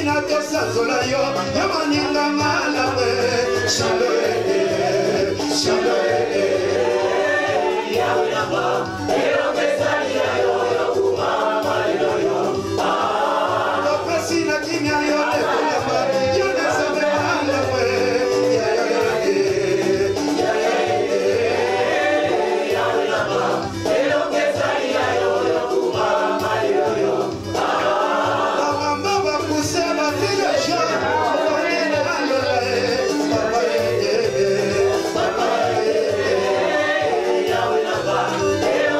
Bina tosa zola yo Yamaninga malawe Shaloe Shaloe Yawe naba Ero kesalia yo Kumama yo Lopesina kimya yo Nekuyama Yo nesame malawe Yawe naba Ero kesalia yo Kumama yo Mama bakusema tile shana Yawe naba Ero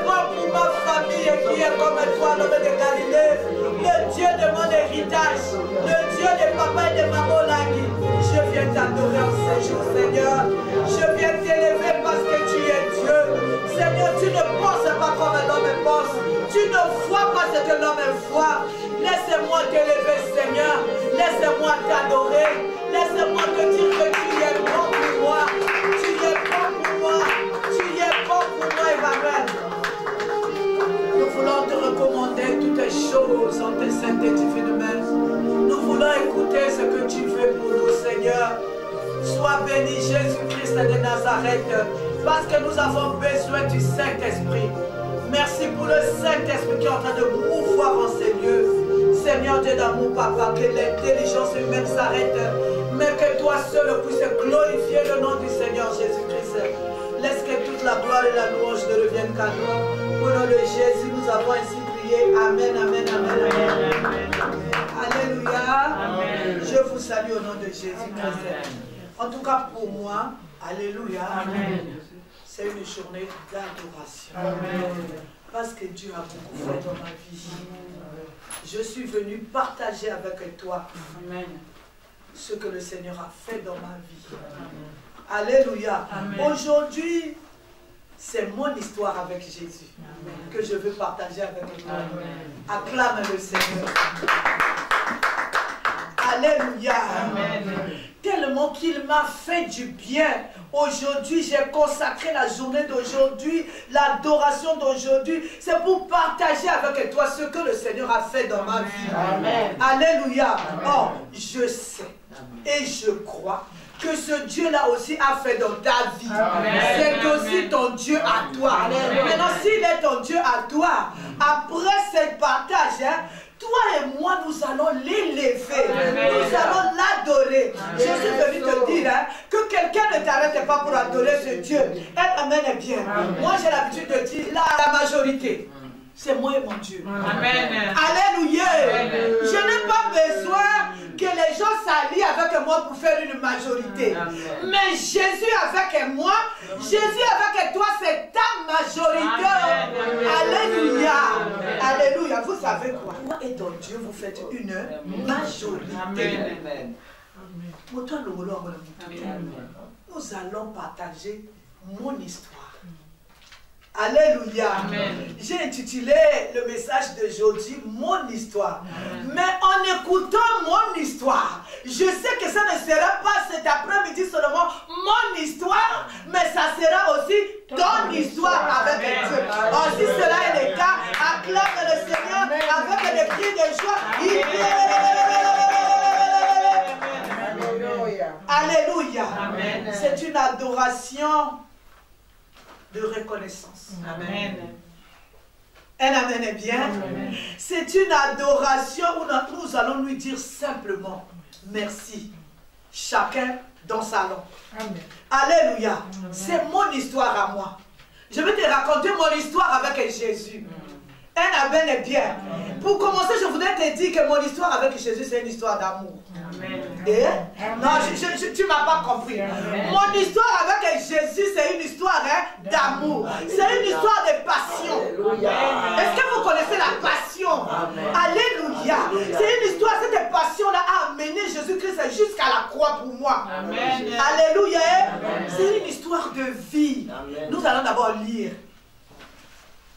bon pour ma famille qui est comme toi, l'homme de Galilée, le Dieu de mon héritage, le Dieu de papa et de maman Lagui. Je viens t'adorer en ce jour, Seigneur. Je viens t'élever parce que tu es Dieu. Seigneur, tu ne penses pas comme l'homme pense. Tu ne vois pas ce que l'homme voit. Laisse-moi t'élever, Seigneur. Laisse-moi t'adorer. Laisse-moi te dire que tu es bon pour moi. Tu es bon pour moi. Tu es bon pour moi, Emmanuel. Nous voulons te recommander toutes les choses en tes saintes et divines mains. Nous voulons écouter ce que tu veux pour nous, Seigneur. Sois béni, Jésus-Christ de Nazareth, parce que nous avons besoin du Saint-Esprit. Merci pour le Saint-Esprit qui est en train de mouvoir en ces lieux. Seigneur Dieu d'amour, Papa, que l'intelligence humaine s'arrête, mais que toi seul puisses glorifier le nom du Seigneur Jésus-Christ. Laisse que toute la gloire et la louange ne reviennent qu'à toi. Au nom de Jésus, nous avons ainsi prié. Amen, amen, amen, amen. Alléluia. Amen. Je vous salue au nom de Jésus-Christ. En tout cas, pour moi, alléluia. C'est une journée d'adoration. Parce que Dieu a beaucoup fait dans ma vie. Je suis venu partager avec toi ce que le Seigneur a fait dans ma vie. Alléluia. Aujourd'hui, c'est mon histoire avec Jésus que je veux partager avec toi. Acclame le Seigneur. Alléluia. Tellement qu'il m'a fait du bien. Aujourd'hui, j'ai consacré la journée d'aujourd'hui, l'adoration d'aujourd'hui. C'est pour partager avec toi ce que le Seigneur a fait dans ma vie. Amen. Alléluia. Oh, je sais et je crois que ce Dieu-là aussi a fait dans ta vie. C'est aussi ton Dieu à toi. Amen. Maintenant, s'il est ton Dieu à toi, après ce partage, toi et moi, nous allons l'élever. Nous allons l'adorer. Je suis venu te dire que quelqu'un ne t'arrête pas pour adorer ce Dieu. Elle amène bien. Moi, j'ai l'habitude de dire, la majorité, c'est moi et mon Dieu. Amen. Alléluia. Je n'ai pas besoin que les gens s'allient avec moi pour faire une majorité. Mais Jésus avec moi, Jésus avec toi, c'est ta majorité. Alléluia. Alléluia. Vous savez quoi? Moi et ton Dieu, vous faites une majorité. Nous allons partager mon histoire. Alléluia. J'ai intitulé le message d'aujourd'hui mon histoire. Mais en écoutant mon histoire, je sais que ça ne sera pas cet après-midi seulement mon histoire, mais ça sera aussi ton histoire avec Dieu. Or, si cela est le cas, acclame le Seigneur avec des cris de joie. Alléluia. C'est une adoration de reconnaissance. Amen. Un amen est bien. C'est une adoration où nous allons lui dire simplement merci. Chacun dans sa langue. Alléluia. C'est mon histoire à moi. Je vais te raconter mon histoire avec Jésus. Un amen est bien. Pour commencer, je voudrais te dire que mon histoire avec Jésus, c'est une histoire d'amour. Et non, tu ne m'as pas compris. Mon histoire avec Jésus, c'est une histoire d'amour. C'est une histoire de passion. Est-ce que vous connaissez la passion? Alléluia. C'est une histoire, cette passion-là a amené Jésus-Christ jusqu'à la croix pour moi. Alléluia. C'est une histoire de vie. Nous allons d'abord lire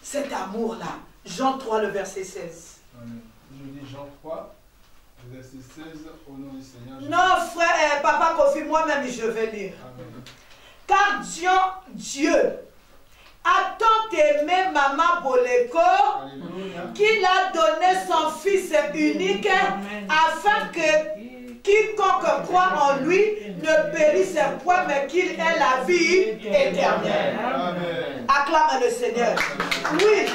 cet amour-là. Jean 3, le verset 16. Je dis Jean 3, verset 16, au nom du Seigneur. Non, frère, papa confie, moi-même je vais lire. Amen. Car Dieu a tant aimé Maman Boleko qu'il a donné son Fils unique afin que quiconque croit en lui ne périsse point, mais qu'il ait la vie éternelle. Amen. Acclame le Seigneur. Oui.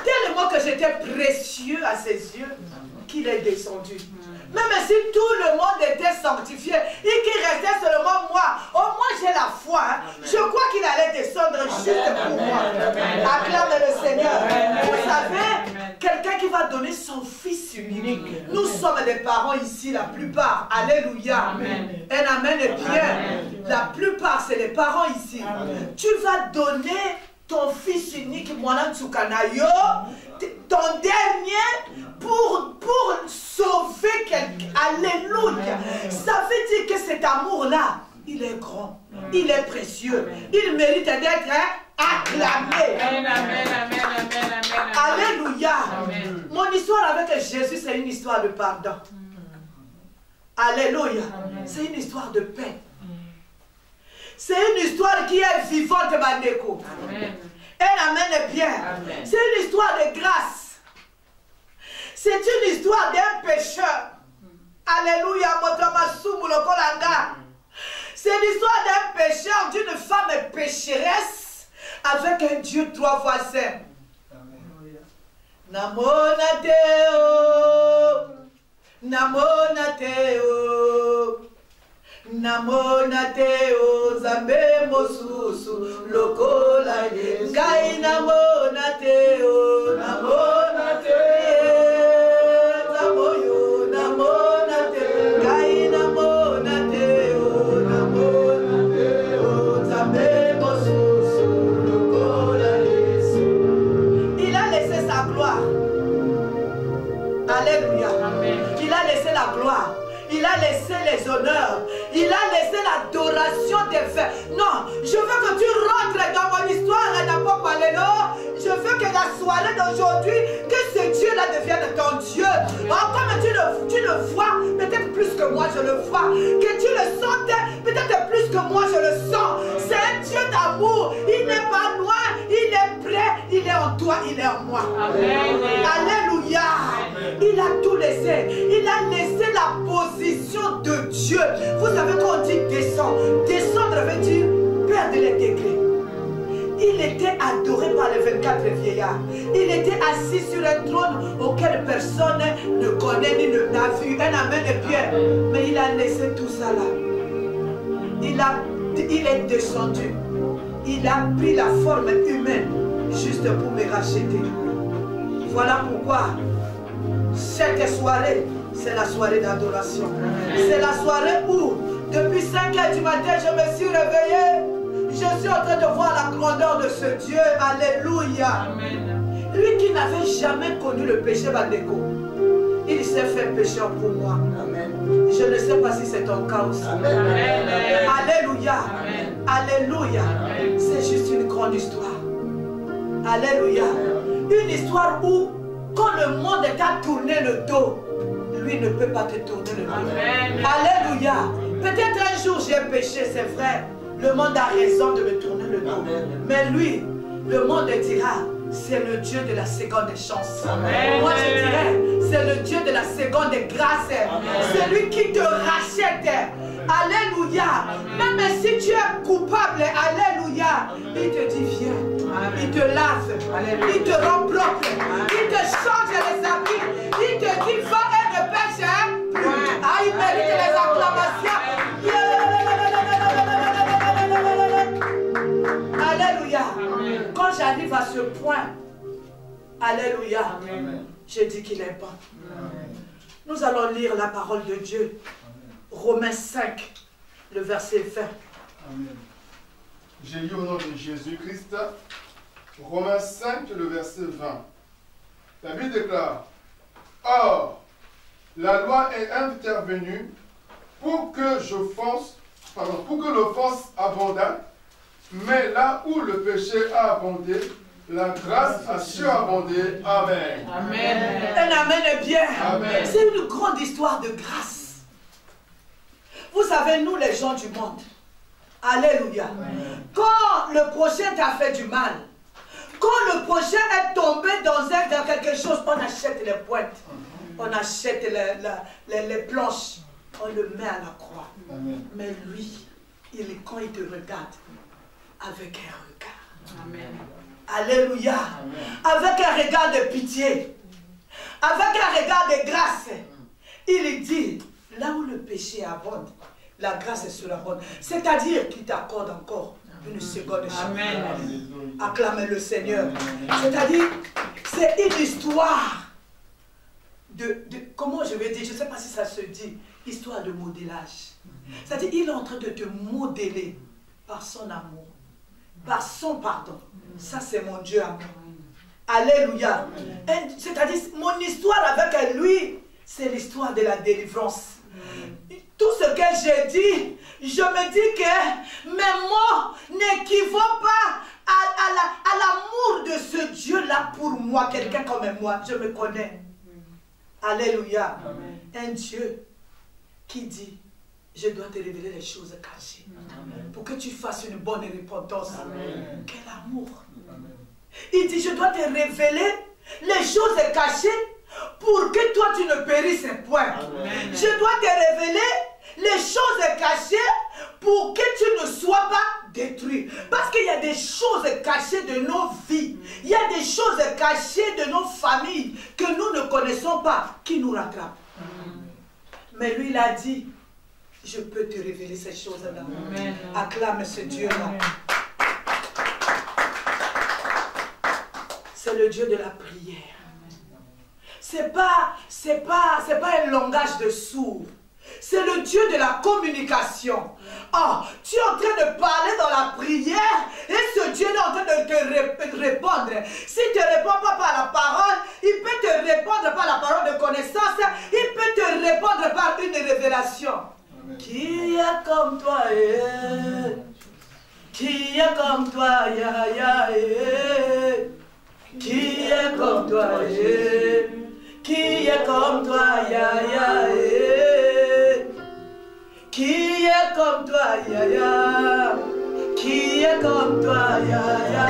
Tellement que j'étais précieux à ses yeux qu'il est descendu. Même si tout le monde était sanctifié et qu'il restait seulement moi, au moins j'ai la foi. Je crois qu'il allait descendre juste pour moi. Acclame le Seigneur. Vous savez, quelqu'un qui va donner son Fils unique. Nous sommes des parents ici, la plupart. Alléluia. Un amen est bien. La plupart, c'est les parents ici. Tu vas donner ton fils unique, Mwana Tsukanayo, ton dernier, pour sauver quelqu'un. Alléluia. Ça veut dire que cet amour-là, il est grand, il est précieux, il mérite d'être acclamé. Amen, amen, amen, amen, amen. Alléluia. Amen. Mon histoire avec Jésus, c'est une histoire de pardon. Alléluia. C'est une histoire de paix. C'est une histoire qui est vivante, Bandeko. Amen. Elle amène bien. C'est une histoire de grâce. C'est une histoire d'un pécheur. Alléluia. C'est l'histoire d'un pécheur, d'une femme pécheresse avec un Dieu 3 fois saint. Namona Teo, Namona Teo, Namona Teo, Zambe Mosusu, Lokola Ye, Ngai Namona Teo, Namona Teo, Zamoyo, Namona Teo, Ngai Namona Teo, Namona Teo, Zambe Mosusu, Lokola Ye. Il a laissé sa gloire. Alléluia. Amen. Il a laissé la gloire. Il a laissé les honneurs. Il a laissé l'adoration des faits. Non, je veux que tu rentres dans mon histoire d'abord Palélo. Je veux que la soirée d'aujourd'hui, que ce Dieu-là devienne ton Dieu. Oh, comme tu le vois, peut-être plus que moi je le vois. Que tu le sentes, peut-être plus que moi je le sens. C'est un Dieu d'amour. Il n'est pas noir, il est prêt, il est en toi, il est en moi. Amen. Alléluia. Il a tout laissé. Il a laissé la position de Dieu. Vous savez quand on dit descendre, descendre veut dire perdre les degrés. Il était adoré par les 24 vieillards. Il était assis sur un trône auquel personne ne connaît ni n'a vu. Un amen de pierre. Mais il a laissé tout ça là. Il est descendu. Il a pris la forme humaine juste pour me racheter. Voilà pourquoi cette soirée, c'est la soirée d'adoration. C'est la soirée où, depuis 5 h du matin, je me suis réveillé. Je suis en train de voir la grandeur de ce Dieu. Alléluia. Amen. Lui qui n'avait jamais connu le péché, Bandeko, il s'est fait pécheur pour moi. Amen. Je ne sais pas si c'est ton cas aussi. Amen. Alléluia. Amen. Alléluia. Amen. C'est juste une grande histoire. Alléluia. Une histoire où, quand le monde t'a tourné le dos, lui ne peut pas te tourner le dos. Amen. Alléluia. Peut-être un jour j'ai péché, c'est vrai. Le monde a raison de me tourner le dos. Amen. Mais lui, le monde dira, c'est le Dieu de la seconde chance. Amen. Moi je dirais, c'est le Dieu de la seconde grâce. C'est lui qui te rachète. Alléluia. Même si tu es coupable, alléluia, il te dit viens. Il te lave. Il te rend propre. Il te change les habits. Il te dit va et ne pêche plus. Ah, il mérite les acclamations. Alléluia. Quand j'arrive à ce point, alléluia, je dis qu'il est bon. Nous allons lire la parole de Dieu. Romains 5, le verset 20. Amen. J'ai lu au nom de Jésus-Christ, Romains 5, le verset 20. La Bible déclare, or, la loi est intervenue pour que l'offense abondât, mais là où le péché a abondé, la grâce a surabondé. Amen. Amen. Un amen est bien. Amen. C'est une grande histoire de grâce. Vous savez, nous les gens du monde, alléluia, quand le prochain t'a fait du mal, quand le prochain est tombé dans quelque chose, on achète les pointes, on achète les planches, on le met à la croix. Amen. Mais lui, quand il te regarde, avec un regard, Amen. alléluia, avec un regard de pitié, avec un regard de grâce, il dit, là où le péché abonde, la grâce est surabonde. C'est-à-dire qu'il t'accorde encore une seconde chance. Amen. Acclamez le Seigneur. C'est-à-dire, c'est une histoire de, comment je vais dire, je ne sais pas si ça se dit, histoire de modélage. C'est-à-dire, il est en train de te modeler par son amour. par son pardon. Ça, c'est mon Dieu à moi. Alléluia. C'est-à-dire, mon histoire avec lui, c'est l'histoire de la délivrance. Tout ce que j'ai dit, je me dis que mes mots n'équivaut pas à l'amour de ce Dieu-là pour moi, quelqu'un comme moi. Je me connais. Alléluia. Amen. Un Dieu qui dit, je dois te révéler les choses cachées. Amen. Pour que tu fasses une bonne repentance. Amen. Quel amour. Amen. Il dit, je dois te révéler les choses cachées pour que toi tu ne périsses point. Amen. Je dois te révéler les choses cachées pour que tu ne sois pas détruit. Parce qu'il y a des choses cachées de nos vies. Il y a des choses cachées de nos familles que nous ne connaissons pas, qui nous rattrapent. Mais lui, il a dit, je peux te révéler ces choses-là. Acclame ce Dieu-là. C'est le Dieu de la prière. C'est pas un langage de sourd. C'est le Dieu de la communication. Oh, tu es en train de parler dans la prière et ce Dieu est en train de te répondre. S'il ne te répond pas par la parole, il peut te répondre par la parole de connaissance, il peut te répondre par une révélation. Amen. Qui est comme toi, qui est comme toi, ya, ya, qui est comme toi, qui est comme toi, ya, ya, qui est comme toi, ya, ya, qui est comme toi, ya, ya,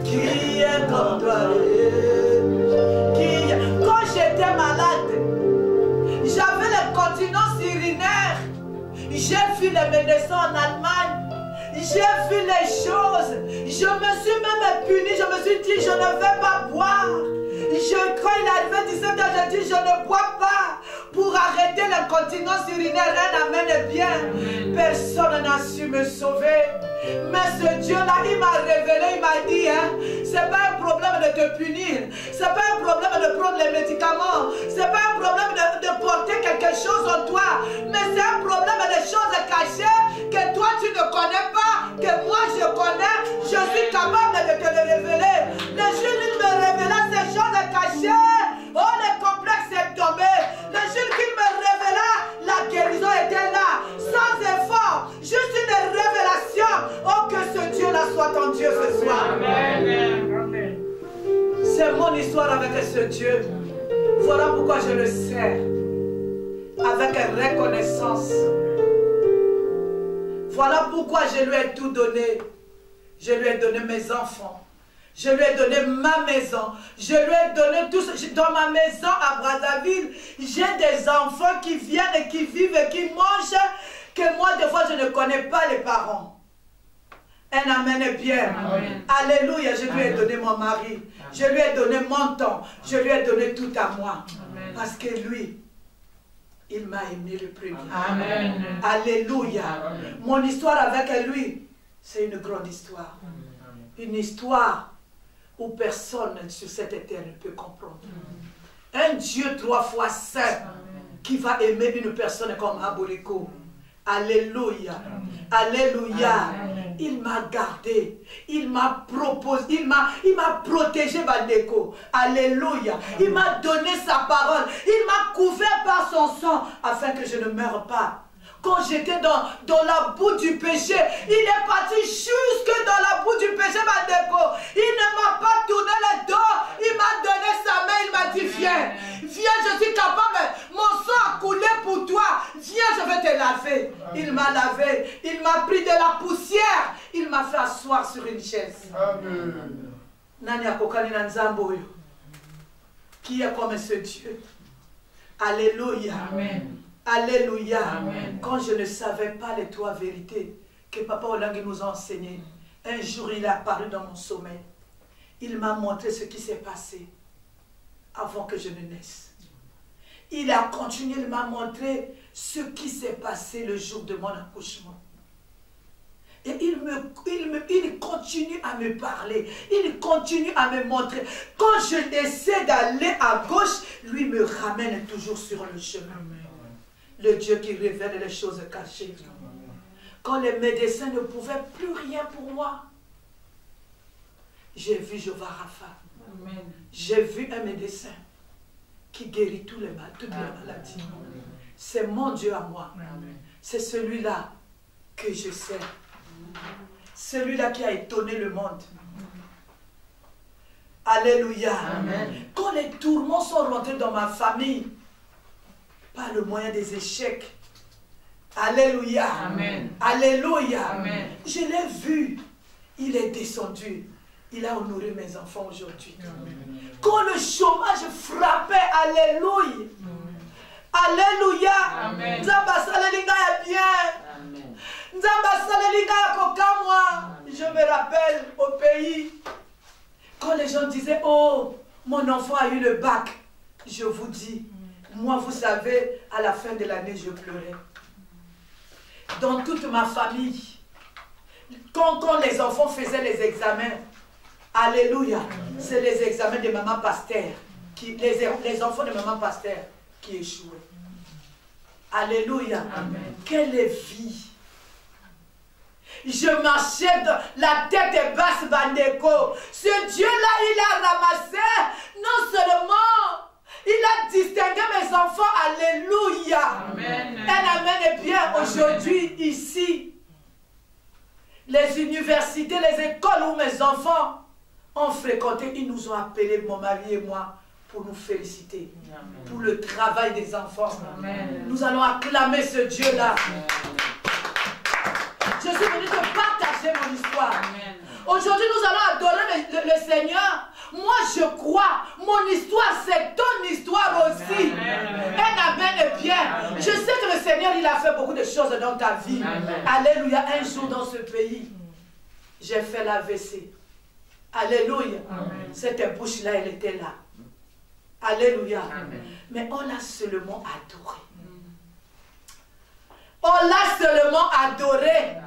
qui est comme toi, Quand j'étais malade, j'avais le continent urinaire, j'ai vu les médecins en Allemagne, j'ai vu les choses, je me suis même puni, je me suis dit je ne vais pas boire. Quand il arrivait 17 ans, j'ai dit je ne bois pas pour arrêter l'incontinence urinaire. Un amen bien. Personne n'a su me sauver. Mais ce Dieu-là, il m'a révélé, il m'a dit, hein, c'est pas un problème de te punir, c'est pas un problème de prendre les médicaments, c'est pas un problème de porter quelque chose en toi, mais c'est un problème de choses cachées que toi tu ne connais pas, que moi je connais, je suis capable de te le révéler. Le jour où il me révéla ces choses cachées, oh le complexe est tombé. Le jour qu'il me révéla, la guérison était là, sans effort, juste une révélation. Oh, que ce Dieu-là soit ton Dieu ce soir. Amen. C'est mon histoire avec ce Dieu. Voilà pourquoi je le sers. Avec reconnaissance. Voilà pourquoi je lui ai tout donné. Je lui ai donné mes enfants. Je lui ai donné ma maison. Je lui ai donné tout ce... Dans ma maison à Brazzaville, j'ai des enfants qui viennent et qui vivent et qui mangent, que moi, des fois, je ne connais pas les parents. Un amen bien. Amen. Alléluia, je lui ai donné mon mari. Amen. Je lui ai donné mon temps. Je lui ai donné tout à moi. Amen. Parce que lui, il m'a aimé le premier. Amen. Alléluia. Amen. Mon histoire avec lui, c'est une grande histoire. Amen. Une histoire où personne sur cette terre ne peut comprendre. Amen. Un Dieu 3 fois saint. Amen. Qui va aimer une personne comme Aboriko. Alléluia. Amen. Alléluia. Amen. Il m'a gardé. Il m'a proposé. Il m'a protégé, Bandeko. Alléluia. Amen. Il m'a donné sa parole. Il m'a couvert par son sang afin que je ne meure pas. Quand j'étais dans la boue du péché, il est parti jusque dans la boue du péché, Bandeko. Il ne m'a pas tourné le dos. Il m'a donné sa main. Il m'a dit, viens. Viens, je suis capable. Mon sang a coulé pour toi. Viens, je vais te laver. Il m'a lavé. Il m'a pris de la poussière. Il m'a fait asseoir sur une chaise. Amen. Nani akokani na nzambo yo. Qui est comme ce Dieu. Alléluia. Amen. Alléluia. Amen. Quand je ne savais pas les trois vérités que Papa Olangi nous a enseignées, un jour il est apparu dans mon sommeil. Il m'a montré ce qui s'est passé avant que je ne naisse. Il a continué, il m'a montré ce qui s'est passé le jour de mon accouchement. Et il continue à me parler, il continue à me montrer. Quand je essaie d'aller à gauche, lui me ramène toujours sur le chemin. Le Dieu qui révèle les choses cachées. Quand les médecins ne pouvaient plus rien pour moi, j'ai vu Jéhovah Rapha. J'ai vu un médecin qui guérit tous les mal, toutes les maladies. C'est mon Dieu à moi. C'est celui-là que je sers. Celui-là qui a étonné le monde. Alléluia. Amen. Quand les tourments sont rentrés dans ma famille, par le moyen des échecs, alléluia. Amen. Alléluia. Amen. Je l'ai vu. Il est descendu. Il a honoré mes enfants aujourd'hui. Quand le chômage frappait, alléluia. Alléluia. Amen. Je me rappelle au pays, quand les gens disaient, oh, mon enfant a eu le bac, je vous dis, moi, vous savez, à la fin de l'année, je pleurais. Dans toute ma famille, quand les enfants faisaient les examens, alléluia, c'est les examens de maman pasteur, les enfants de maman pasteur qui échouaient. Alléluia. Amen. Quelle vie. Je marchais de la tête basse, Bandeko. Ce Dieu-là, il a ramassé, non seulement, il a distingué mes enfants. Alléluia. Amen. Un amen est bien aujourd'hui, ici. Les universités, les écoles où mes enfants ont fréquenté, ils nous ont appelés, mon mari et moi, pour nous féliciter. Amen. Pour le travail des enfants. Amen. Nous allons acclamer ce Dieu-là. Je suis venue te partager mon histoire. Aujourd'hui, nous allons adorer le Seigneur. Moi, je crois. Mon histoire, c'est ton histoire aussi. Un amen est bien. Je sais que le Seigneur, il a fait beaucoup de choses dans ta vie. Amen. Alléluia. Un jour dans ce pays, j'ai fait l'AVC. Alléluia. Amen. Cette bouche-là, elle était là. Alléluia. Amen. Mais on l'a seulement adoré. On l'a seulement adoré.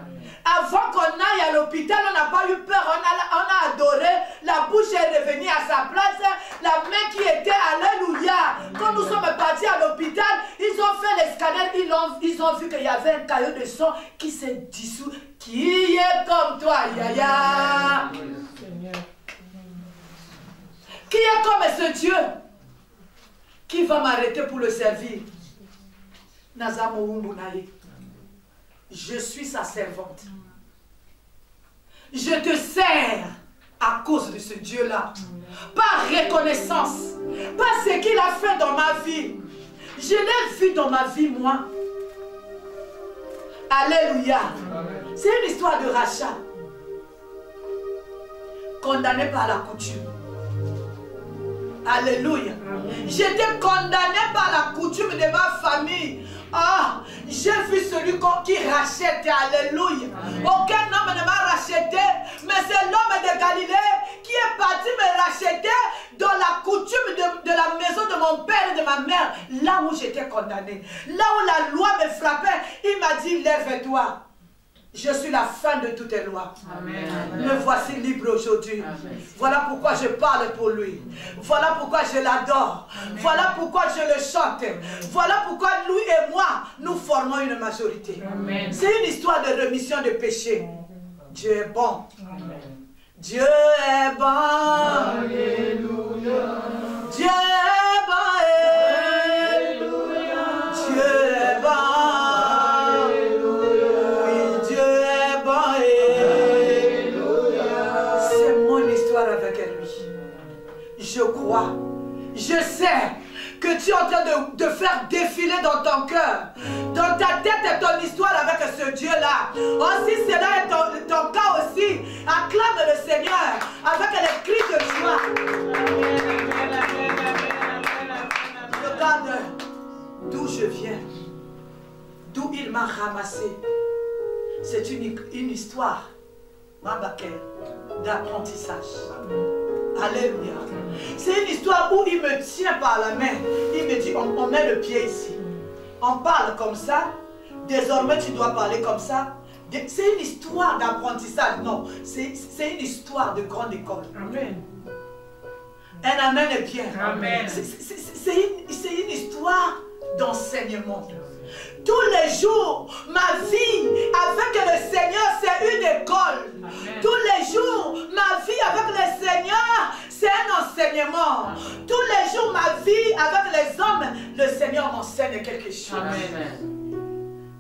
Avant qu'on aille à l'hôpital, on n'a pas eu peur. On a adoré. La bouche est revenue à sa place. La main qui était, alléluia. Quand nous sommes partis à l'hôpital, ils ont fait les scanners. Ils ont vu qu'il y avait un caillot de sang qui s'est dissous. Qui est comme toi, Yaya? Qui est comme ce Dieu qui va m'arrêter pour le servir? Nazamoumbunaye. Je suis sa servante. Je te sers à cause de ce Dieu-là. Par reconnaissance. Par ce qu'il a fait dans ma vie. Je l'ai vu dans ma vie, moi. Alléluia. C'est une histoire de rachat. Condamné par la coutume. Alléluia. J'étais condamné par la coutume de ma famille. Ah, j'ai vu celui qui rachète. Alléluia. Aucun homme ne m'a racheté, mais c'est l'homme de Galilée qui est parti me racheter dans la coutume de la maison de mon père et de ma mère. Là où j'étais condamné, là où la loi me frappait, il m'a dit, lève-toi. Je suis la fin de toutes les lois. Amen. Me voici libre aujourd'hui. Voilà pourquoi je parle pour lui. Voilà pourquoi je l'adore. Voilà pourquoi je le chante. Voilà pourquoi lui et moi, nous formons une majorité. C'est une histoire de rémission de péché. Dieu est bon. Dieu est bon. Alléluia. Dieu est bon. Alléluia. Dieu est bon. Je crois, je sais que tu es en train de faire défiler dans ton cœur, dans ta tête et ton histoire avec ce Dieu-là. Oh, si cela est ton cas aussi, acclame le Seigneur avec les cris de joie. Regarde d'où je viens, d'où il m'a ramassé. C'est une histoire, d'apprentissage. Alléluia. C'est une histoire où il me tient par la main. Il me dit, on met le pied ici. On parle comme ça. Désormais, tu dois parler comme ça. C'est une histoire d'apprentissage. Non, c'est une histoire de grande école. Amen. Un amen est bien. Amen. C'est une histoire d'enseignement. Tous les jours, ma vie avec le Seigneur, c'est une école. Amen. Tous les jours, ma vie avec le Seigneur, c'est un enseignement. Amen. Tous les jours, ma vie avec les hommes, le Seigneur m'enseigne quelque chose. Amen.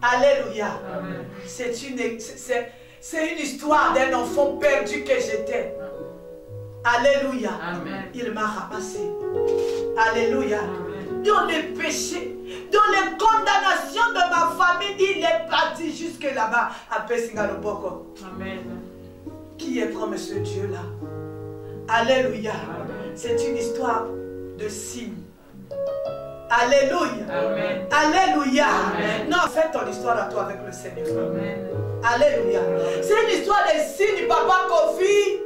Alléluia. Amen. C'est une histoire d'un enfant perdu que j'étais. Alléluia. Amen. Il m'a ramassé. Alléluia. Amen. Dans les péchés, dans les condamnations de ma famille, il est parti jusque là-bas à Pessingalopoko. Amen. Qui est comme ce Dieu-là? Alléluia. Amen. C'est une histoire de signe. Alléluia. Amen. Alléluia. Amen. Non, fais ton histoire à toi avec le Seigneur. Amen. Alléluia. C'est une histoire de signe, Papa Kofi.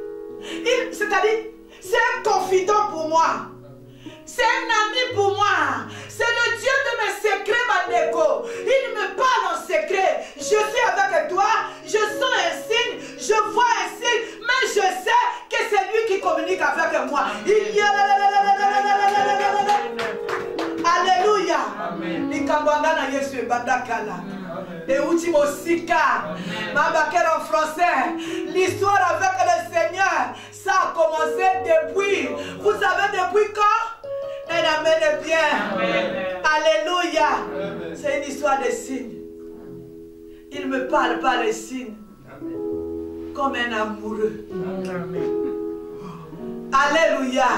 C'est-à-dire, c'est un confident pour moi. C'est un ami pour moi. C'est le Dieu de mes secrets, Mandeko. Il me parle en secret. Je suis avec toi. Je sens un signe. Je vois un signe. Mais je sais que c'est lui qui communique avec moi. Alléluia. Amen. Nikambangana Yesu Bandakala. Et ultimo sika. Ma baquère en français. L'histoire avec le Seigneur, ça a commencé depuis. Vous savez depuis quand? Un amen bien. Amen. Alléluia. Amen. C'est une histoire de signes. Il me parle par les signes. Comme un amoureux. Alléluia.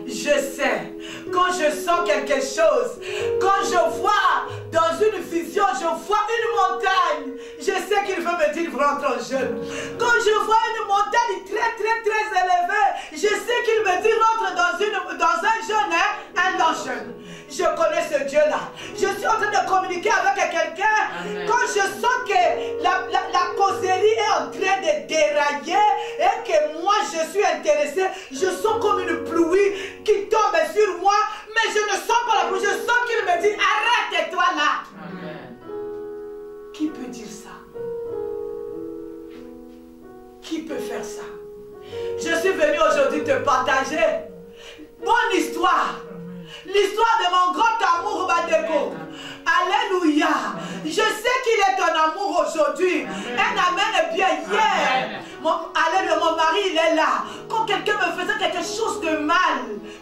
Je sais. Quand je sens quelque chose, quand je vois dans une vision, je vois une montagne, je sais qu'il veut me dire rentre en jeûne. Quand je vois une montagne très élevée, je sais qu'il me dit rentre dans un jeûne, un long jeûne. Je connais ce Dieu-là. Je suis en train de communiquer avec quelqu'un. Quand je sens que la causerie est en train de dérailler et que moi je suis intéressé, je sens comme une pluie qui tombe sur moi, mais je ne sens pas la pluie. Je sens qu'il me dit arrête-toi là. Amen. Qui peut dire ça? Qui peut faire ça? Je suis venu aujourd'hui te partager mon histoire. L'histoire de mon grand amour, Badeko. Alléluia. Je sais qu'il est ton amour aujourd'hui. Un amen bien hier. Alléluia, mon mari, il est là. Quand quelqu'un me faisait quelque chose de mal,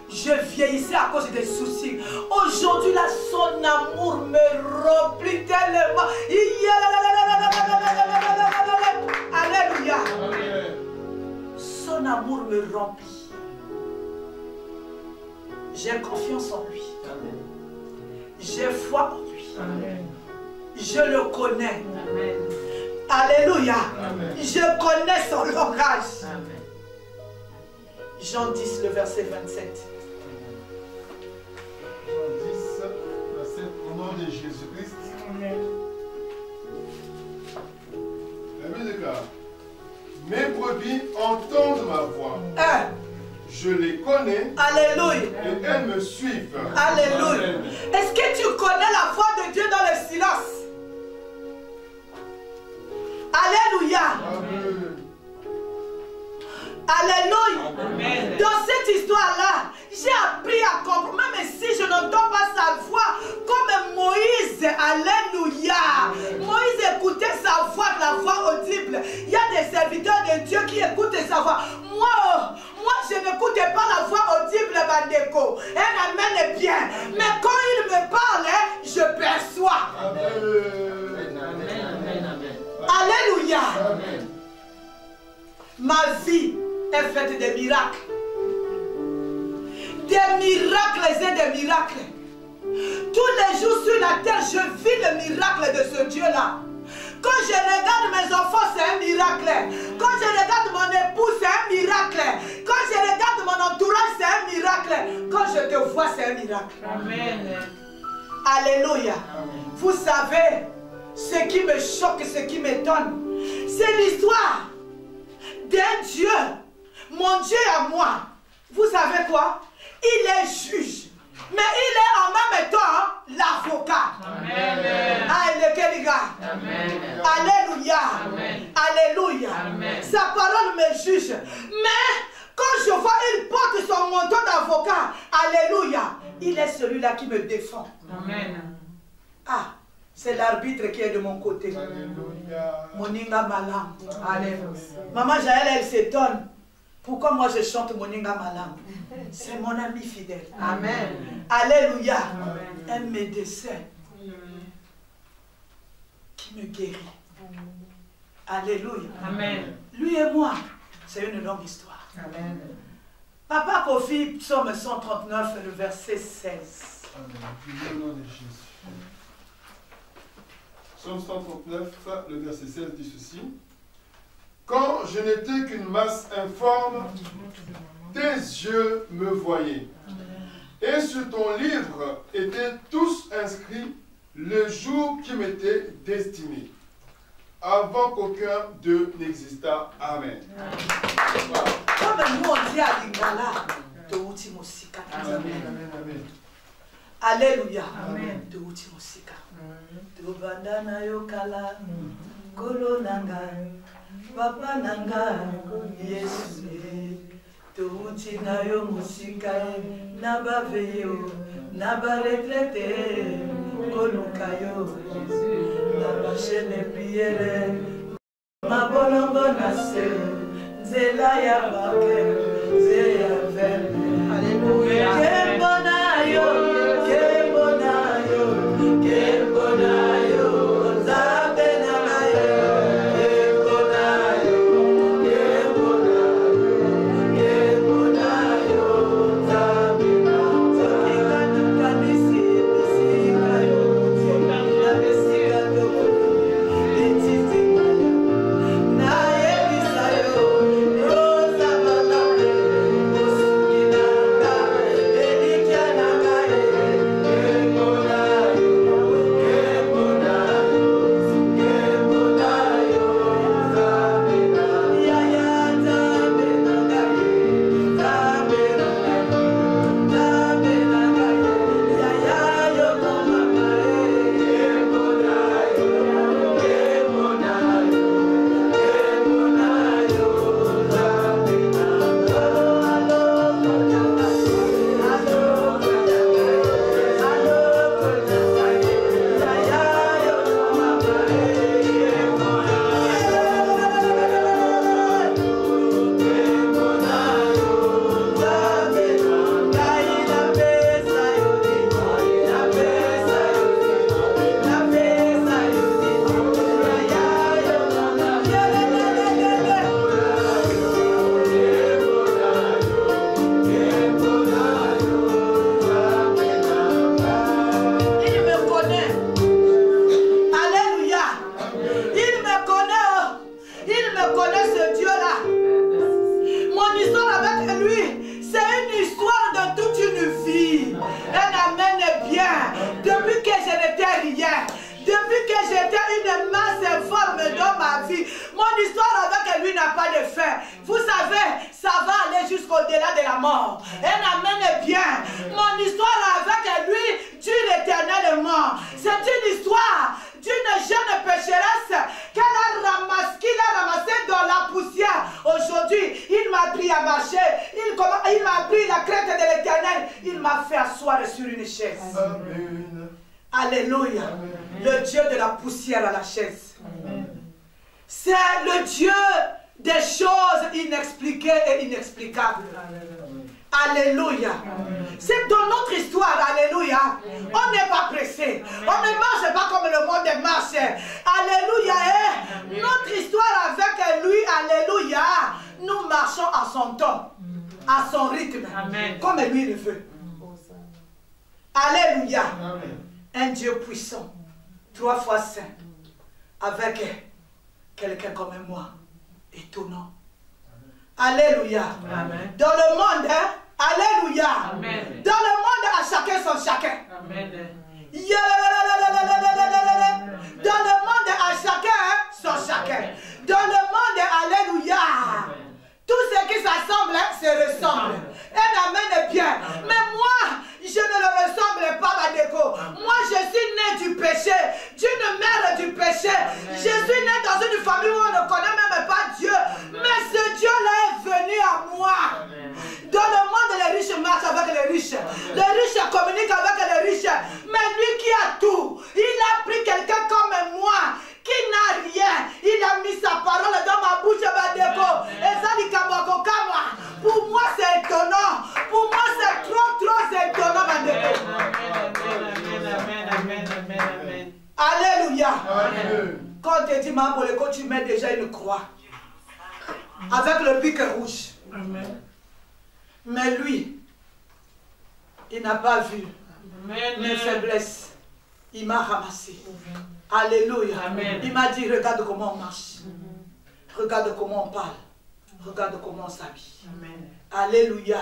je vieillissais à cause des soucis. Aujourd'hui, là, son amour me remplit tellement. Alléluia. Son amour me remplit. J'ai confiance en lui. J'ai foi en lui. Amen. Je le connais. Amen. Alléluia. Amen. Je connais son langage. Amen. Jean 10, le verset 27. Jean 10, verset au nom de Jésus-Christ. La Bible déclare: mes brebis entendent ma voix. Je les connais Alléluia. et elles me suivent. Alléluia. Amen. Est-ce que tu connais la voix de Dieu dans le silence? Alléluia. Amen. Alléluia. Amen. Dans cette histoire-là, j'ai appris à comprendre, même si je n'entends pas sa voix, comme Moïse, alléluia. Moïse écoutait sa voix, la voix audible. Il y a des serviteurs de Dieu qui écoutent sa voix. Moi, je n'écoutais pas la voix audible, Bandeko. Un amen est bien. Mais quand il me parle, je perçois. Amen. Amen. Alléluia. Amen. Ma vie est faite de miracles. Des miracles et des miracles. Tous les jours sur la terre, je vis le miracle de ce Dieu-là. Quand je regarde mes enfants, c'est un miracle. Quand je regarde mon époux, c'est un miracle. Quand je regarde mon entourage, c'est un miracle. Quand je te vois, c'est un miracle. Amen. Alléluia. Vous savez, ce qui me choque, ce qui m'étonne, c'est l'histoire d'un Dieu. Mon Dieu à moi. Vous savez quoi? Il est juge. Mais il est en même temps l'avocat. Amen. Ah, il est quel gars? Amen. Alléluia. Amen. Alléluia. Amen. Sa parole me juge. Mais quand je vois, il porte son manteau d'avocat. Alléluia. Il est celui-là qui me défend. Amen. Ah, C'est l'arbitre qui est de mon côté. Alléluia. Moninga Malam. Alléluia. Maman Jaël, elle s'étonne. Pourquoi moi je chante Moninga Malam? C'est mon ami fidèle. Amen. Alléluia. Un médecin qui me guérit. Alléluia. Amen. Lui et moi, c'est une longue histoire. Amen. Papa Kofi, psaume 139, le verset 16. Amen. Au nom de Jésus. Psaume 139, le verset 16 dit ceci. Quand je n'étais qu'une masse informe, tes yeux me voyaient. Et sur ton livre étaient tous inscrits le jour qui m'était destiné, avant qu'aucun d'eux n'existât. Amen. Voilà. Comme nous on dit à Lingala, de Utimosika. Amen. Amen. Amen. Alléluia. Amen. De Utimosika. De Bandana Yokala, Kolo Nanga, Papa Nanga, Yesu. De Utina Yo Musika, Naba Veyo, Naba Retraité, Kolo Kayo, Naba Chene Priere, Mabolongo Nase, Zela Yabake, Zeya Verne. Alléluia. Kembonayo, Kembonayo, Kembonayo, Zabenayo, Kembonayo, Kembonayo, Kembonayo, Zabenayo. Zokingana kanisi, bisikayo, zokingana bisikayo, itizikayo, naye bisayo, rosa makabe, musukinanga, elikiananga, Kembonayo, Kembonayo, Kembonayo, Zabenayo. Yaya Zabenayo, Zabenayo, Zabenayo, Yaya Yokomama, Kembonayo, Kembonayo, Kembonayo, Il me connaît. Alléluia. Il me connaît. Oh. Il me connaît, ce Dieu-là. Mon histoire avec lui, c'est une histoire de toute une vie. Un amen bien. Depuis que je n'étais rien, depuis que j'étais une masse informe dans ma vie, mon histoire avec lui n'a pas de fin. Vous savez, ça va aller jusqu'au-delà de la mort. Un amen bien. Mon histoire avec lui dure éternellement. C'est une histoire d'une jeune pécheresse qu'il a ramassée dans la poussière. Aujourd'hui, il m'a appris à marcher. Il m'a appris la crainte de l'Éternel. Il m'a fait asseoir sur une chaise. Amen. Alléluia. Amen. Le Dieu de la poussière à la chaise. C'est le Dieu des choses inexpliquées et inexplicables. Alléluia. C'est dans notre histoire, alléluia. On n'est pas pressé. On ne marche pas comme le monde marche. Alléluia. Et notre histoire avec lui, alléluia, nous marchons à son temps, à son rythme, Amen. comme lui le veut. Alléluia. Amen. Un Dieu puissant, 3 fois saint, avec quelqu'un comme moi, étonnant. Alléluia. Amen. Dans le monde, hein? Alléluia. Amen. Dans le monde, à chacun son chacun. Amen. Dans le monde, à chacun son chacun. Dans le monde, alléluia. Tout ce qui s'assemble se ressemble. Un amen est bien. Mais moi, je ne le ressemble pas, ma déco. Moi, je suis né du péché, d'une mère du péché. Je suis né dans une famille où on ne connaît même pas Dieu. Mais ce Dieu-là est venu à moi. Dans le monde, les riches marchent avec les riches. Les riches communiquent avec les riches. Mais lui qui a tout, il a pris quelqu'un dit, Mamboleko, tu mets déjà une croix. Avec le pic rouge. Amen. Mais lui, il n'a pas vu mes faiblesses. Il m'a ramassé. Alléluia. Amen. Il m'a dit, regarde comment on marche. Regarde comment on parle. Regarde comment on s'habille. Alléluia.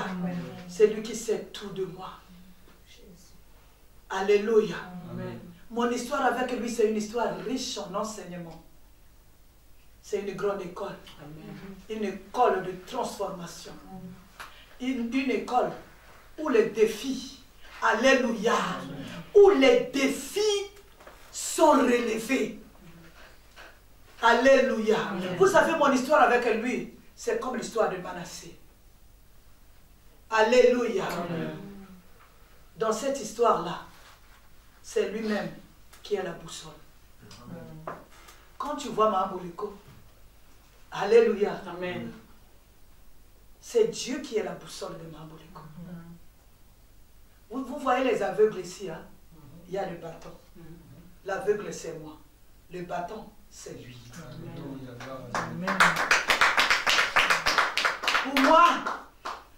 C'est lui qui sait tout de moi. Alléluia. Amen. Mon histoire avec lui, c'est une histoire riche en enseignement. C'est une grande école. Une école de transformation. Une école où les défis, alléluia, où les défis sont relevés. Alléluia. Vous savez, mon histoire avec lui, c'est comme l'histoire de Manassé. Alléluia. Dans cette histoire-là, c'est lui-même qui est la boussole. Quand tu vois Mamboleko, alléluia. Amen. C'est Dieu qui est la boussole de Mamboleko. Vous voyez les aveugles ici, hein? Il y a le bâton. L'aveugle, c'est moi. Le bâton, c'est lui. Amen. Pour moi,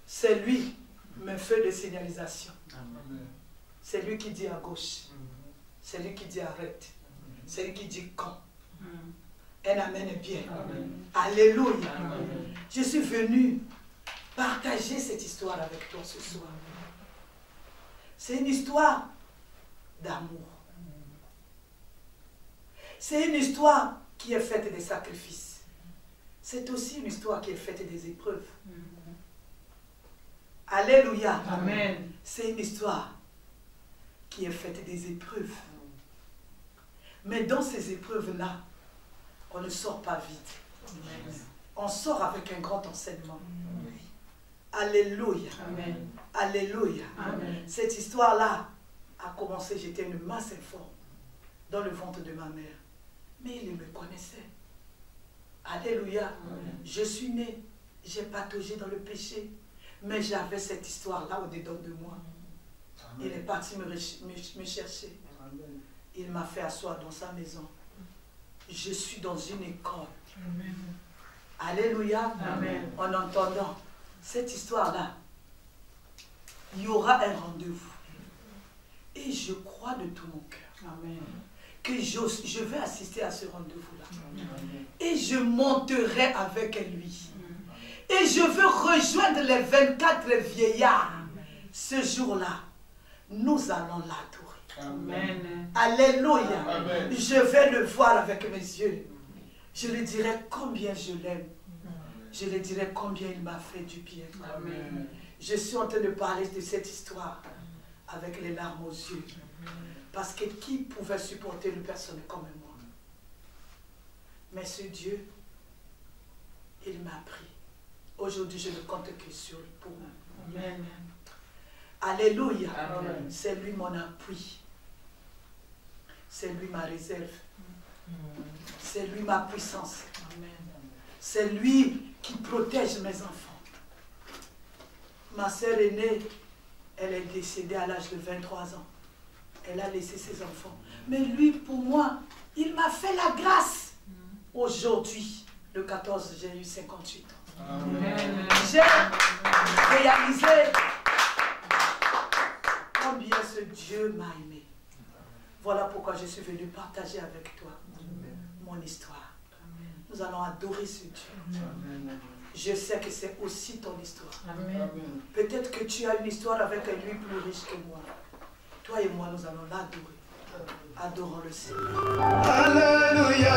c'est lui, mes feux de signalisation. C'est lui qui dit à gauche. C'est lui qui dit arrête. C'est lui qui dit quand. Un amen est bien. Alléluia. Je suis venu partager cette histoire avec toi ce soir. C'est une histoire d'amour. C'est une histoire qui est faite des sacrifices. C'est aussi une histoire qui est faite des épreuves. Alléluia. Amen. C'est une histoire qui est faite des épreuves. Mais dans ces épreuves-là, on ne sort pas vite. On sort avec un grand enseignement. Alléluia. Amen. Alléluia. Amen. Cette histoire-là a commencé, j'étais une masse informe dans le ventre de ma mère. Mais il me connaissait. Alléluia. Amen. Je suis née, j'ai pataugé dans le péché. Mais j'avais cette histoire-là au-dedans de moi. Il est parti me chercher. Il m'a fait asseoir dans sa maison. Je suis dans une école. Amen. Alléluia. Amen. En entendant cette histoire-là, il y aura un rendez-vous. Et je crois de tout mon cœur Amen. que je vais assister à ce rendez-vous-là. Et je monterai avec lui. Et je veux rejoindre les 24 vieillards. Ce jour-là, nous allons l'adorer. Amen. Alléluia. Amen. Je vais le voir avec mes yeux. Je lui dirai combien je l'aime. Je lui dirai combien il m'a fait du bien. Amen. Je suis en train de parler de cette histoire avec les larmes aux yeux. Parce que qui pouvait supporter une personne comme moi? Mais ce Dieu, il m'a pris. Aujourd'hui, je ne compte que sur lui pour moi. Amen. Alléluia. Amen. C'est lui mon appui. C'est lui ma réserve. C'est lui ma puissance. C'est lui qui protège mes enfants. Ma sœur aînée, elle est décédée à l'âge de 23 ans. Elle a laissé ses enfants. Mais lui, pour moi, il m'a fait la grâce. Aujourd'hui, le 14, j'ai eu 58 ans. Amen. J'ai réalisé combien ce Dieu m'a aimé. Voilà pourquoi je suis venu partager avec toi mon histoire. Nous allons adorer ce Dieu. Je sais que c'est aussi ton histoire. Amen. Peut-être que tu as une histoire avec lui plus riche que moi. Toi et moi, nous allons l'adorer. Adorons le Seigneur. Hallelujah.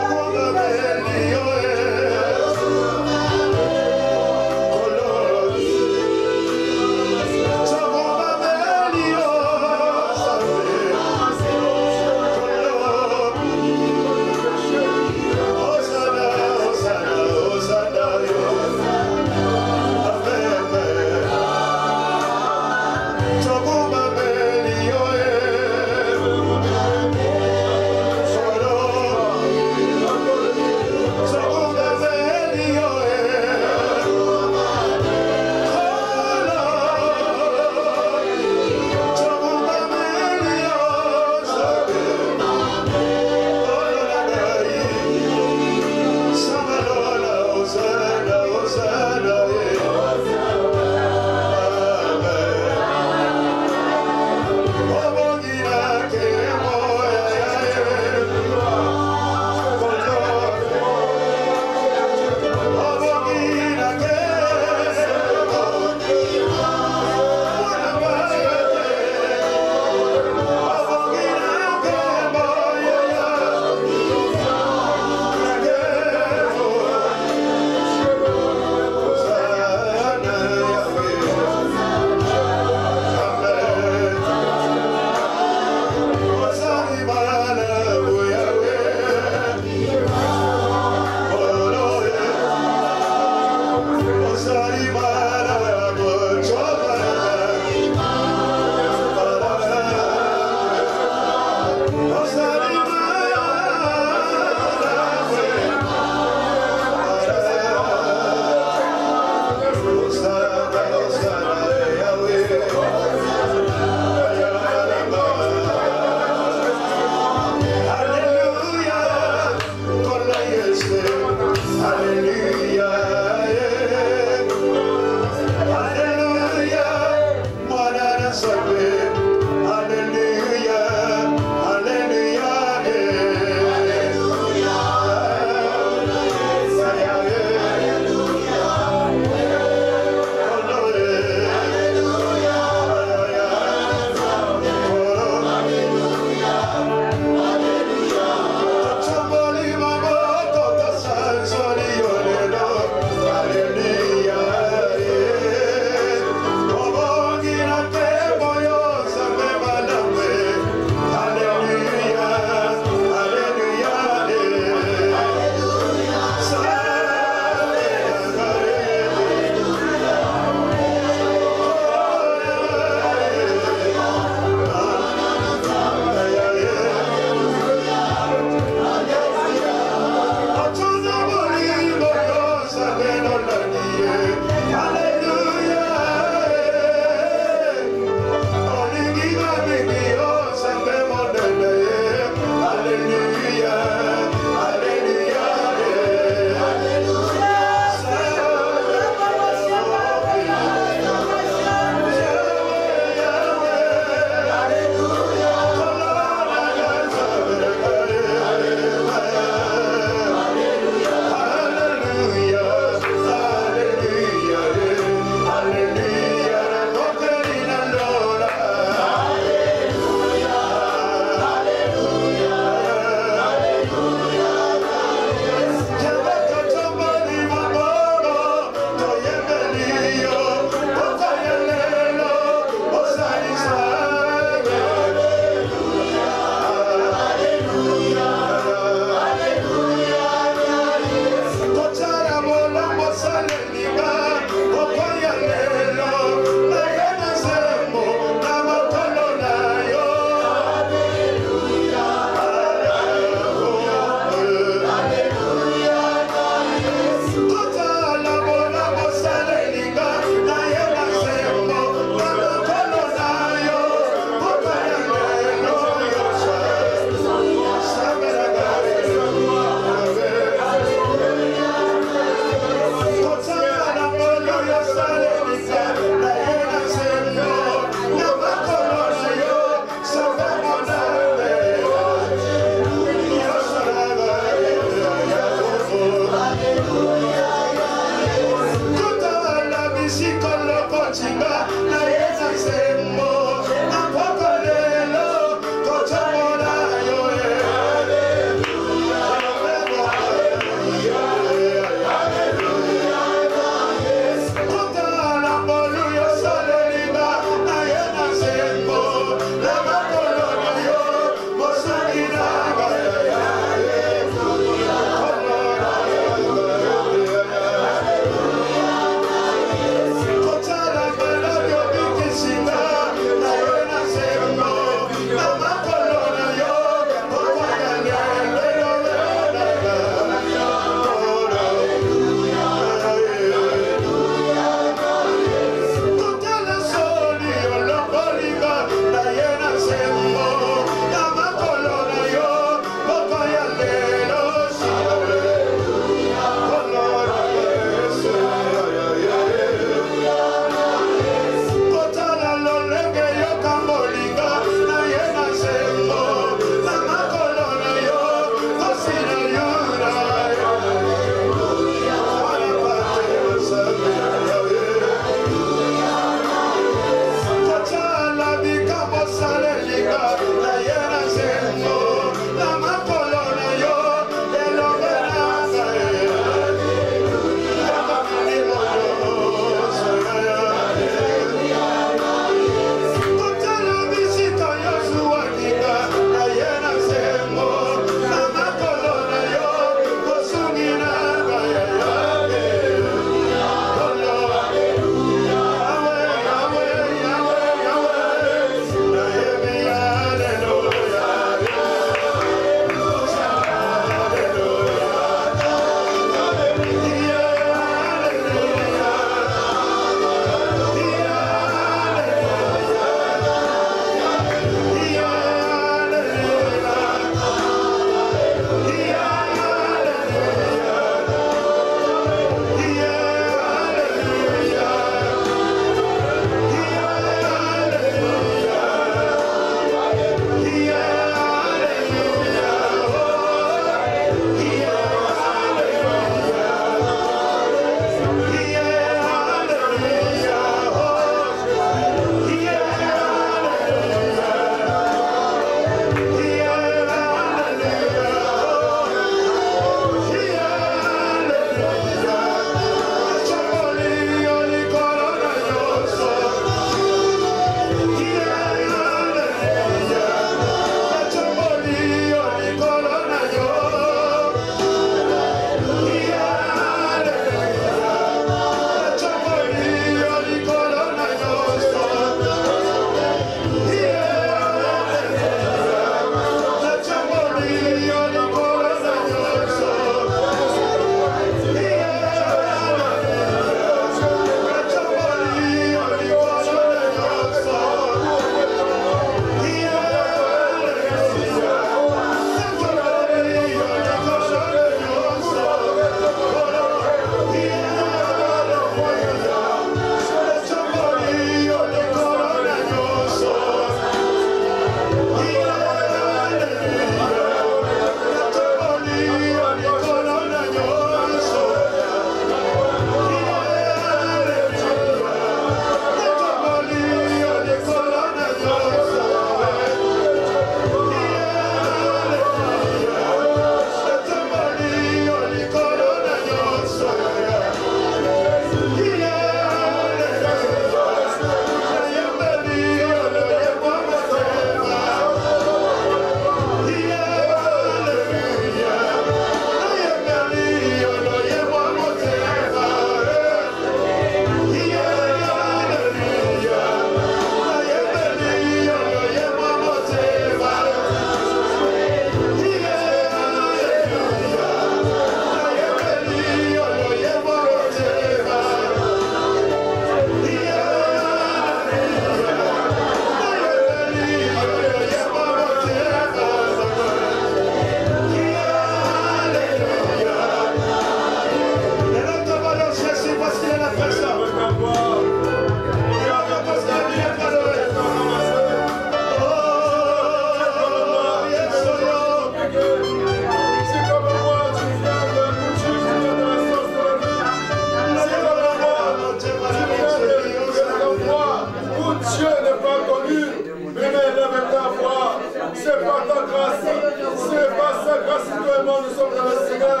Dieu n'est pas connu, mais lève ta voix. C'est pas ta grâce, c'est pas sa grâce que toi et moi nous sommes dans le Seigneur.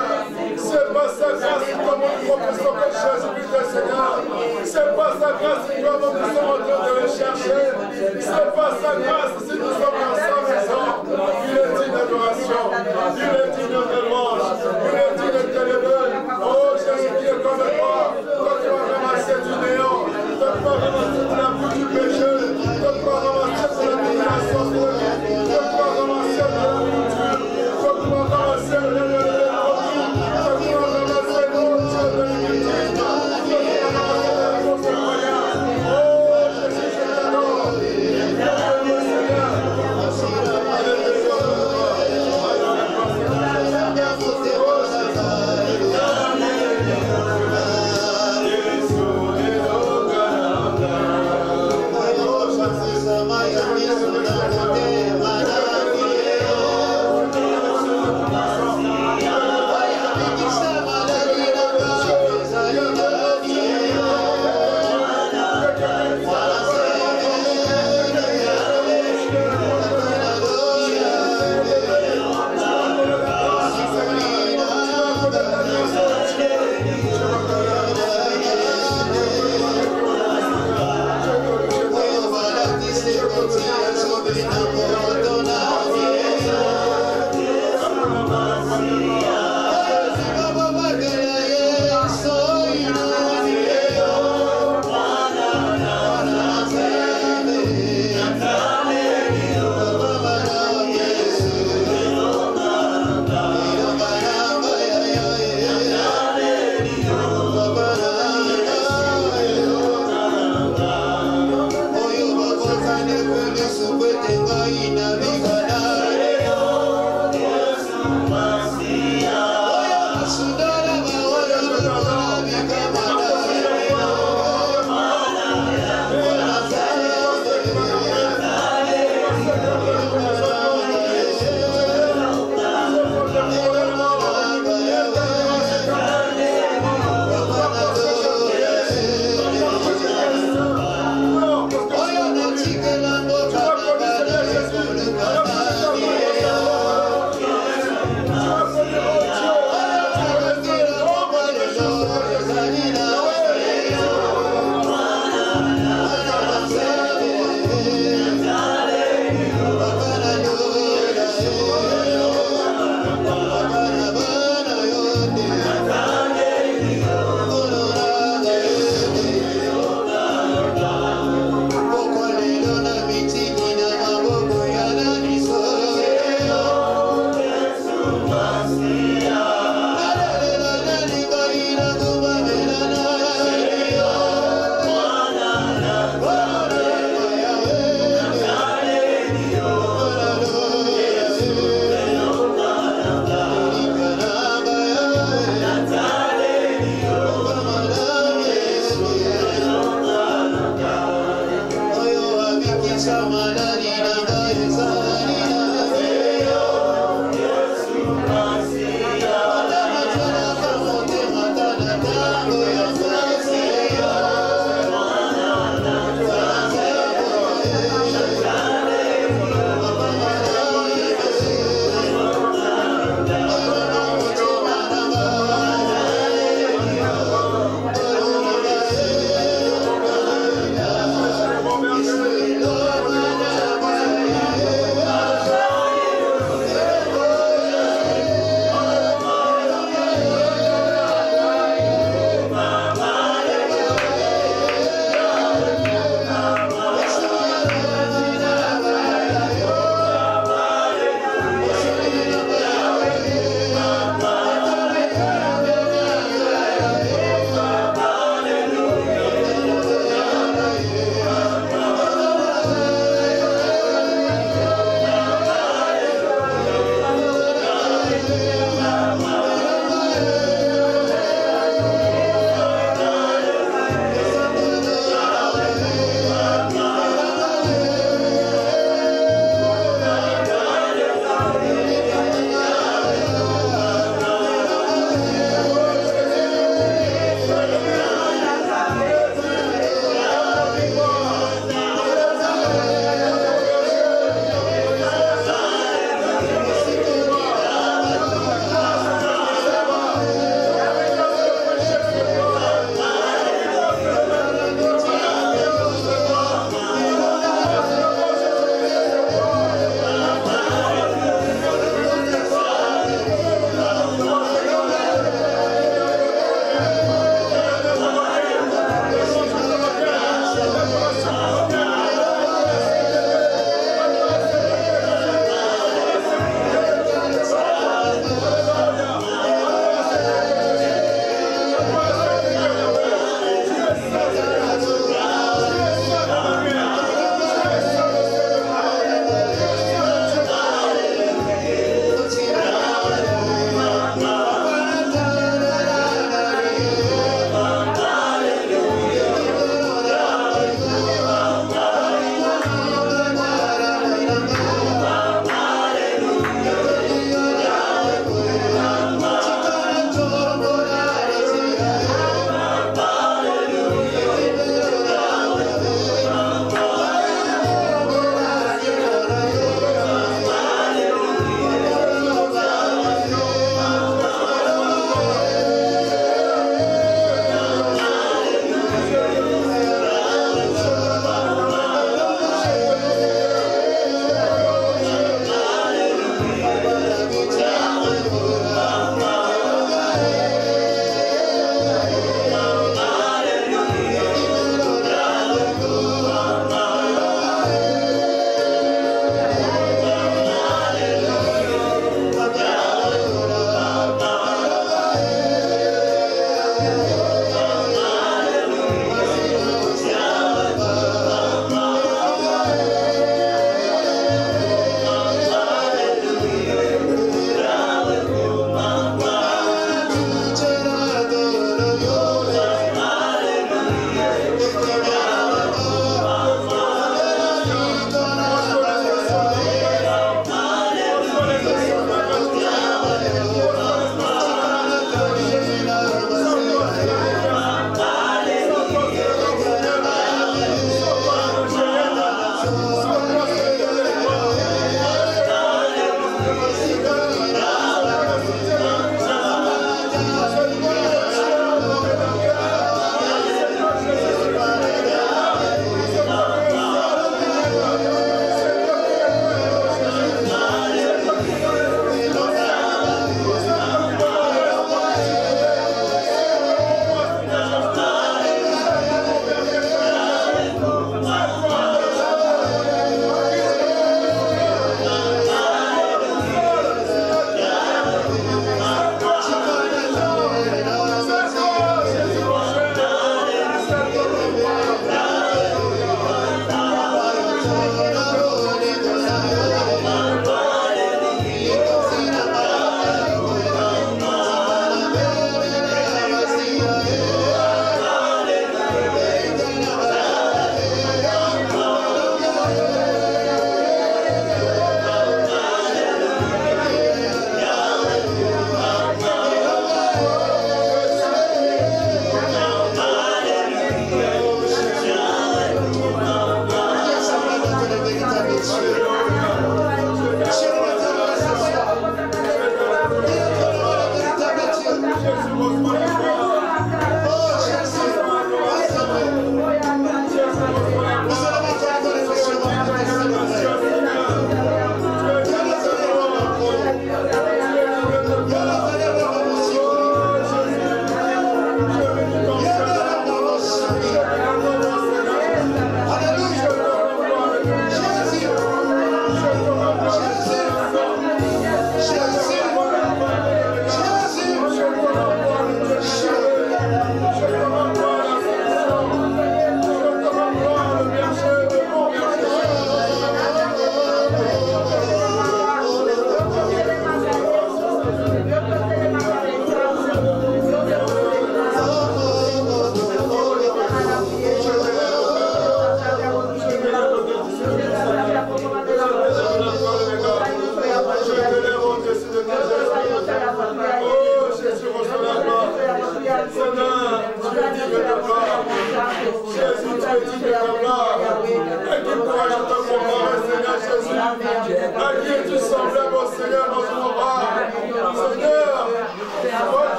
C'est pas sa grâce que toi et moi nous professons que Jésus-Christ est Seigneur. C'est pas sa grâce que toi et moi nous sommes en train de le chercher. C'est pas sa grâce si nous sommes dans sa maison. Il est digne d'adoration, il est digne de louange, il est digne de téléphone. Oh Jésus qui est comme toi, toi tu vas ramasser du néant, toi tu vas ramasser de la boue du péché, toi tu vas ramasser de la boue de la sorcellerie, toi tu vas ramasser de la nourriture, toi tu vas ramasser de la produits, toi tu vas ramasser de l'iniquité, toi tu vas ramasser de la grosse croyance. Oh Jésus, je t'adore.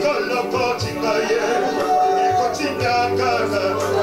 Con lo coticaye, coticaca.